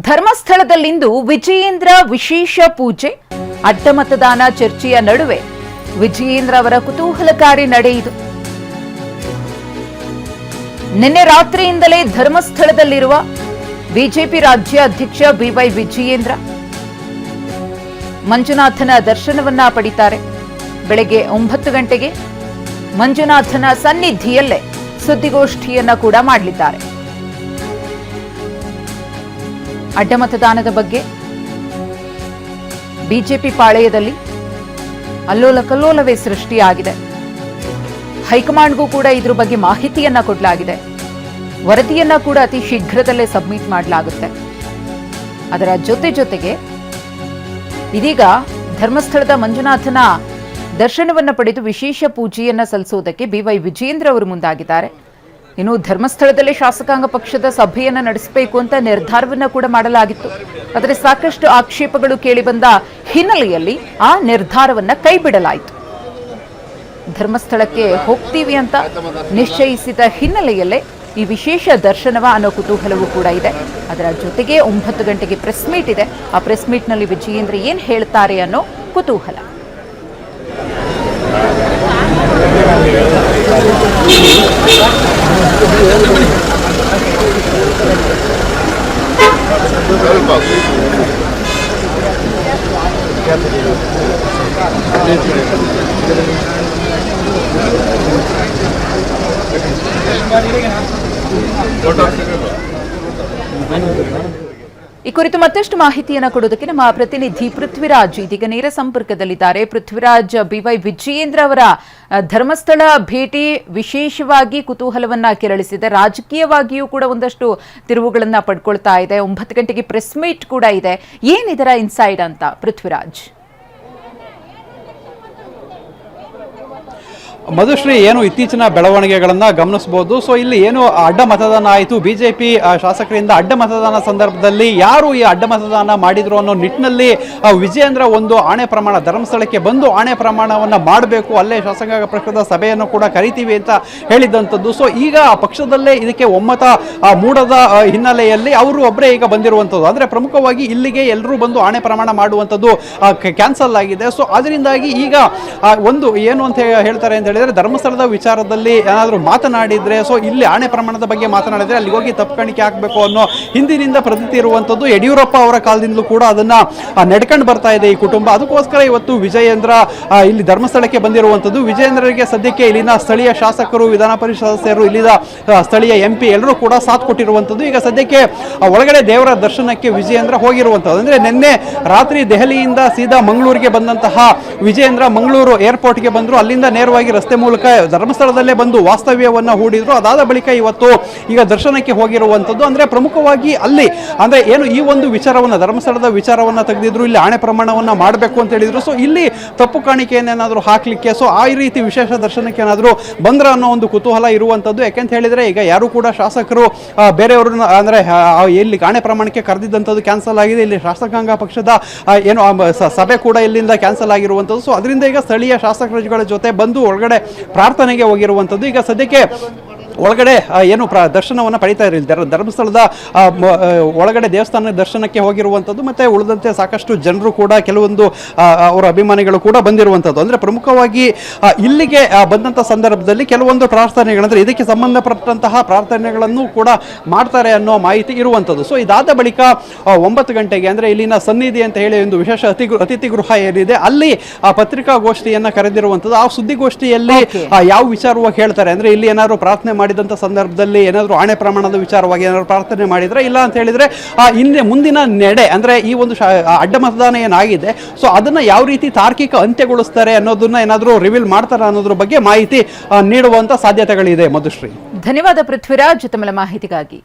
ಧರ್ಮಸ್ಥಳದಲ್ಲಿಂದು ವಿಜಯೇಂದ್ರ ವಿಶೇಷ ಪೂಜೆ, ಅಡ್ಡ ಮತದಾನ ಚರ್ಚೆಯ ನಡುವೆ ವಿಜಯೇಂದ್ರ ಅವರ ಕುತೂಹಲಕಾರಿ ನಡೆಯಿತು. ನಿನ್ನೆ ರಾತ್ರಿಯಿಂದಲೇ ಧರ್ಮಸ್ಥಳದಲ್ಲಿರುವ ಬಿಜೆಪಿ ರಾಜ್ಯ ಅಧ್ಯಕ್ಷ ಬಿವೈ ವಿಜಯೇಂದ್ರ ಮಂಜುನಾಥನ ದರ್ಶನವನ್ನ ಪಡಿತಾರೆ. ಬೆಳಗ್ಗೆ 9 ಗಂಟೆಗೆ ಮಂಜುನಾಥನ ಸನ್ನಿಧಿಯಲ್ಲೇ ಸುದ್ದಿಗೋಷ್ಠಿಯನ್ನ ಕೂಡ ಮಾಡಲಿದ್ದಾರೆ. ಅಡ್ಡ ಮತದಾನದ ಬಗ್ಗೆ ಬಿಜೆಪಿ ಪಾಳೆಯದಲ್ಲಿ ಅಲ್ಲೋಲ ಕಲ್ಲೋಲವೇ ಸೃಷ್ಟಿಯಾಗಿದೆ. ಹೈಕಮಾಂಡ್ಗೂ ಕೂಡ ಇದ್ರ ಬಗ್ಗೆ ಮಾಹಿತಿಯನ್ನ ಕೊಡಲಾಗಿದೆ. ವರದಿಯನ್ನ ಕೂಡ ಅತಿ ಶೀಘ್ರದಲ್ಲೇ ಸಬ್ಮಿಟ್ ಮಾಡಲಾಗುತ್ತೆ. ಅದರ ಜೊತೆಗೆ ಇದೀಗ ಧರ್ಮಸ್ಥಳದ ಮಂಜುನಾಥನ ದರ್ಶನವನ್ನ ಪಡೆದು ವಿಶೇಷ ಪೂಜೆಯನ್ನ ಸಲ್ಲಿಸುವುದಕ್ಕೆ ಬಿವೈ ವಿಜಯೇಂದ್ರ ಅವರು ಮುಂದಾಗಿದ್ದಾರೆ. ಇನ್ನು ಧರ್ಮಸ್ಥಳದಲ್ಲಿ ಶಾಸಕಾಂಗ ಪಕ್ಷದ ಸಭೆಯನ್ನ ನಡೆಸಬೇಕು ಅಂತ ನಿರ್ಧಾರವನ್ನ ಕೂಡ ಮಾಡಲಾಗಿತ್ತು. ಆದರೆ ಸಾಕಷ್ಟು ಆಕ್ಷೇಪಗಳು ಕೇಳಿಬಂದ ಹಿನ್ನೆಲೆಯಲ್ಲಿ ಆ ನಿರ್ಧಾರವನ್ನ ಕೈಬಿಡಲಾಯಿತು. ಧರ್ಮಸ್ಥಳಕ್ಕೆ ಹೋಗ್ತೀವಿ ಅಂತ ನಿಶ್ಚಯಿಸಿದ ಹಿನ್ನೆಲೆಯಲ್ಲೇ ಈ ವಿಶೇಷ ದರ್ಶನವ ಅನ್ನೋ ಕುತೂಹಲವೂ ಕೂಡ ಇದೆ. ಅದರ ಜೊತೆಗೆ 9 ಗಂಟೆಗೆ ಪ್ರೆಸ್ ಮೀಟ್ ಇದೆ. ಆ ಪ್ರೆಸ್ ಮೀಟ್ನಲ್ಲಿ ವಿಜಯೇಂದ್ರ ಏನ್ ಹೇಳ್ತಾರೆ ಅನ್ನೋ ಕುತೂಹಲ. ಈ ಕುರಿತು ಮತ್ತಷ್ಟು ಮಾಹಿತಿಯನ್ನು ಕೊಡೋದಕ್ಕೆ ನಮ್ಮ ಪ್ರತಿನಿಧಿ ಪೃಥ್ವಿರಾಜ್ ಇದೀಗ ನೇರ ಸಂಪರ್ಕದಲ್ಲಿದ್ದಾರೆ. ಪೃಥ್ವಿರಾಜ್, ಬಿವೈ ವಿಜಯೇಂದ್ರ ಅವರ ಧರ್ಮಸ್ಥಳ ಭೇಟಿ ವಿಶೇಷವಾಗಿ ಕುತೂಹಲವನ್ನ ಕೆರಳಿಸಿದೆ. ರಾಜಕೀಯವಾಗಿಯೂ ಕೂಡ ಒಂದಷ್ಟು ತಿರುವುಗಳನ್ನ ಪಡ್ಕೊಳ್ತಾ ಇದೆ. 9 ಗಂಟೆಗೆ ಪ್ರೆಸ್ ಮೀಟ್ ಕೂಡ ಇದೆ. ಏನಿದರ ಇನ್ಸೈಡ್ ಅಂತ ಪೃಥ್ವಿರಾಜ್? ಮಧುಶ್ರೀ, ಏನು ಇತ್ತೀಚಿನ ಬೆಳವಣಿಗೆಗಳನ್ನು ಗಮನಿಸಬಹುದು. ಸೊ ಇಲ್ಲಿ ಏನು ಅಡ್ಡ ಮತದಾನ ಆಯಿತು, ಬಿಜೆಪಿ ಶಾಸಕರಿಂದ ಅಡ್ಡ ಮತದಾನ ಸಂದರ್ಭದಲ್ಲಿ ಯಾರು ಈ ಅಡ್ಡ ಮತದಾನ ಮಾಡಿದ್ರು ಅನ್ನೋ ನಿಟ್ಟಿನಲ್ಲಿ ವಿಜಯೇಂದ್ರ ಒಂದು ಆಣೆ ಪ್ರಮಾಣ, ಧರ್ಮಸ್ಥಳಕ್ಕೆ ಬಂದು ಆಣೆ ಪ್ರಮಾಣವನ್ನು ಮಾಡಬೇಕು, ಅಲ್ಲೇ ಶಾಸಕಾಂಗ ಪಕ್ಷದ ಸಭೆಯನ್ನು ಕೂಡ ಕರಿತೀವಿ ಅಂತ ಹೇಳಿದಂಥದ್ದು. ಸೊ ಈಗ ಪಕ್ಷದಲ್ಲೇ ಇದಕ್ಕೆ ಒಮ್ಮತ ಮೂಡದ ಹಿನ್ನೆಲೆಯಲ್ಲಿ ಅವರು ಒಬ್ಬರೇ ಈಗ ಬಂದಿರುವಂಥದ್ದು. ಅಂದರೆ ಪ್ರಮುಖವಾಗಿ ಇಲ್ಲಿಗೆ ಎಲ್ಲರೂ ಬಂದು ಆಣೆ ಪ್ರಮಾಣ ಮಾಡುವಂಥದ್ದು ಕ್ಯಾನ್ಸಲ್ ಆಗಿದೆ. ಸೊ ಅದರಿಂದಾಗಿ ಈಗ ಒಂದು ಏನು ಅಂತ ಹೇಳ್ತಾರೆ ಅಂತ ಹೇಳಿದ್ರೆ, ಧರ್ಮಸ್ಥಳದ ವಿಚಾರದಲ್ಲಿ ಏನಾದರೂ ಮಾತನಾಡಿದ್ರೆ, ಸೊ ಇಲ್ಲಿ ಆಣೆ ಪ್ರಮಾಣದ ಬಗ್ಗೆ ಮಾತನಾಡಿದ್ರೆ ಅಲ್ಲಿ ಹೋಗಿ ತಪ್ಪುಕಾಣಿಕೆ ಹಾಕಬೇಕು ಅನ್ನೋ ಹಿಂದಿನಿಂದ ಪ್ರತೀತಿ ಇರುವಂಥದ್ದು. ಯಡಿಯೂರಪ್ಪ ಅವರ ಕಾಲದಿಂದಲೂ ಕೂಡ ಅದನ್ನ ನಡ್ಕೊಂಡು ಬರ್ತಾ ಇದೆ ಈ ಕುಟುಂಬ. ಅದಕ್ಕೋಸ್ಕರ ಇವತ್ತು ವಿಜಯೇಂದ್ರ ಇಲ್ಲಿ ಧರ್ಮಸ್ಥಳಕ್ಕೆ ಬಂದಿರುವಂಥದ್ದು. ವಿಜಯೇಂದ್ರರಿಗೆ ಸದ್ಯಕ್ಕೆ ಇಲ್ಲಿನ ಸ್ಥಳೀಯ ಶಾಸಕರು, ವಿಧಾನ ಪರಿಷತ್ ಸದಸ್ಯರು, ಇಲ್ಲಿನ ಸ್ಥಳೀಯ MP ಎಲ್ಲರೂ ಕೂಡ ಸಾಥ್ ಕೊಟ್ಟಿರುವಂಥದ್ದು. ಈಗ ಸದ್ಯಕ್ಕೆ ಒಳಗಡೆ ದೇವರ ದರ್ಶನಕ್ಕೆ ವಿಜಯೇಂದ್ರ ಹೋಗಿರುವಂಥದ್ದು. ಅಂದರೆ ನಿನ್ನೆ ರಾತ್ರಿ ದೆಹಲಿಯಿಂದ ಸೀದಾ ಮಂಗಳೂರಿಗೆ ಬಂದಂತಹ ವಿಜಯೇಂದ್ರ ಮಂಗಳೂರು ಏರ್ಪೋರ್ಟ್ಗೆ ಬಂದರು. ಅಲ್ಲಿಂದ ನೇರವಾಗಿ ರಸ್ತೆ ಮೂಲಕ ಧರ್ಮಸ್ಥಳದಲ್ಲೇ ಬಂದು ವಾಸ್ತವ್ಯವನ್ನು ಹೂಡಿದ್ರು. ಅದಾದ ಬಳಿಕ ಇವತ್ತು ಈಗ ದರ್ಶನಕ್ಕೆ ಹೋಗಿರುವಂಥದ್ದು. ಅಂದರೆ ಪ್ರಮುಖವಾಗಿ ಅಲ್ಲಿ ಅಂದರೆ ಏನು ಈ ಒಂದು ವಿಚಾರವನ್ನು, ಧರ್ಮಸ್ಥಳದ ವಿಚಾರವನ್ನು ತೆಗೆದಿದ್ರು, ಇಲ್ಲಿ ಆಣೆ ಪ್ರಮಾಣವನ್ನು ಮಾಡಬೇಕು ಅಂತ ಹೇಳಿದ್ರು. ಸೊ ಇಲ್ಲಿ ತಪ್ಪು ಕಾಣಿಕೆಯನ್ನೇನಾದರೂ ಹಾಕಲಿಕ್ಕೆ, ಸೊ ಆ ರೀತಿ ವಿಶೇಷ ದರ್ಶನಕ್ಕೆ ಏನಾದರೂ ಬಂದ್ರ ಅನ್ನೋ ಒಂದು ಕುತೂಹಲ ಇರುವಂಥದ್ದು. ಯಾಕೆಂತ ಹೇಳಿದ್ರೆ ಈಗ ಯಾರು ಕೂಡ ಶಾಸಕರು ಬೇರೆಯವ್ರನ್ನ ಅಂದರೆ ಇಲ್ಲಿ ಆಣೆ ಪ್ರಮಾಣಕ್ಕೆ ಕರೆದಿದ್ದಂಥದ್ದು ಕ್ಯಾನ್ಸಲ್ ಆಗಿದೆ. ಇಲ್ಲಿ ಶಾಸಕಾಂಗ ಪಕ್ಷದ ಏನು ಸಭೆ ಕೂಡ ಇಲ್ಲಿಂದ ಕ್ಯಾನ್ಸಲ್ ಆಗಿರುವಂಥದ್ದು. ಸೊ ಅದರಿಂದ ಈಗ ಸ್ಥಳೀಯ ಶಾಸಕರುಗಳ ಜೊತೆ ಬಂದು ಒಳಗಡೆ ಪ್ರಾರ್ಥನೆಗೆ ಹೋಗಿರುವಂಥದ್ದು. ಈಗ ಸದ್ಯಕ್ಕೆ ಒಳಗಡೆ ಏನು ದರ್ಶನವನ್ನು ಪಡಿತಾ ಇರಲಿಲ್ಲ. ಧರ್ಮಸ್ಥಳದ ಒಳಗಡೆ ದೇವಸ್ಥಾನ ದರ್ಶನಕ್ಕೆ ಹೋಗಿರುವಂಥದ್ದು. ಮತ್ತು ಉಳಿದಂತೆ ಸಾಕಷ್ಟು ಜನರು ಕೂಡ, ಕೆಲವೊಂದು ಅವರ ಅಭಿಮಾನಿಗಳು ಕೂಡ ಬಂದಿರುವಂಥದ್ದು. ಅಂದರೆ ಪ್ರಮುಖವಾಗಿ ಇಲ್ಲಿಗೆ ಬಂದಂಥ ಸಂದರ್ಭದಲ್ಲಿ ಕೆಲವೊಂದು ಪ್ರಾರ್ಥನೆಗಳಂದರೆ ಇದಕ್ಕೆ ಸಂಬಂಧಪಟ್ಟಂತಹ ಪ್ರಾರ್ಥನೆಗಳನ್ನು ಕೂಡ ಮಾಡ್ತಾರೆ ಅನ್ನೋ ಮಾಹಿತಿ ಇರುವಂಥದ್ದು. ಸೊ ಇದಾದ ಬಳಿಕ 9 ಗಂಟೆಗೆ ಅಂದರೆ ಇಲ್ಲಿನ ಸನ್ನಿಧಿ ಅಂತ ಹೇಳಿ ಒಂದು ವಿಶೇಷ ಅತಿಥಿ ಗೃಹ ಏನಿದೆ ಅಲ್ಲಿ ಪತ್ರಿಕಾಗೋಷ್ಠಿಯನ್ನು ಕರೆದಿರುವಂಥದ್ದು. ಆ ಸುದ್ದಿಗೋಷ್ಠಿಯಲ್ಲಿ ಯಾವ ವಿಚಾರವಾಗಿ ಹೇಳ್ತಾರೆ ಅಂದರೆ, ಇಲ್ಲಿ ಏನಾದರೂ ಪ್ರಾರ್ಥನೆ ಮಾಡಿದಂಥ ಸಂದರ್ಭದಲ್ಲಿ ಏನಾದರೂ ಆಣೆ ಪ್ರಮಾಣದ ವಿಚಾರವಾಗಿ ಏನಾದರೂ ಪ್ರಾರ್ಥನೆ ಮಾಡಿದರೆ, ಇಲ್ಲ ಅಂತ ಹೇಳಿದರೆ ಹಿಂದೆ ಮುಂದಿನ ನಡೆ ಅಂದರೆ ಈ ಒಂದು ಅಡ್ಡ ಮತದಾನ ಏನಾಗಿದೆ, ಸೊ ಅದನ್ನು ಯಾವ ರೀತಿ ತಾರ್ಕಿಕ ಅಂತ್ಯಗೊಳಿಸ್ತಾರೆ ಅನ್ನೋದನ್ನ ಏನಾದರೂ ರಿವೀಲ್ ಮಾಡ್ತಾರೆ ಅನ್ನೋದ್ರ ಬಗ್ಗೆ ಮಾಹಿತಿ ನೀಡುವಂಥ ಸಾಧ್ಯತೆಗಳಿದೆ. ಮಧುಶ್ರೀ, ಧನ್ಯವಾದ ಪೃಥ್ವಿರಾಜ್ ತಮ್ಮ ಮಾಹಿತಿಗಾಗಿ.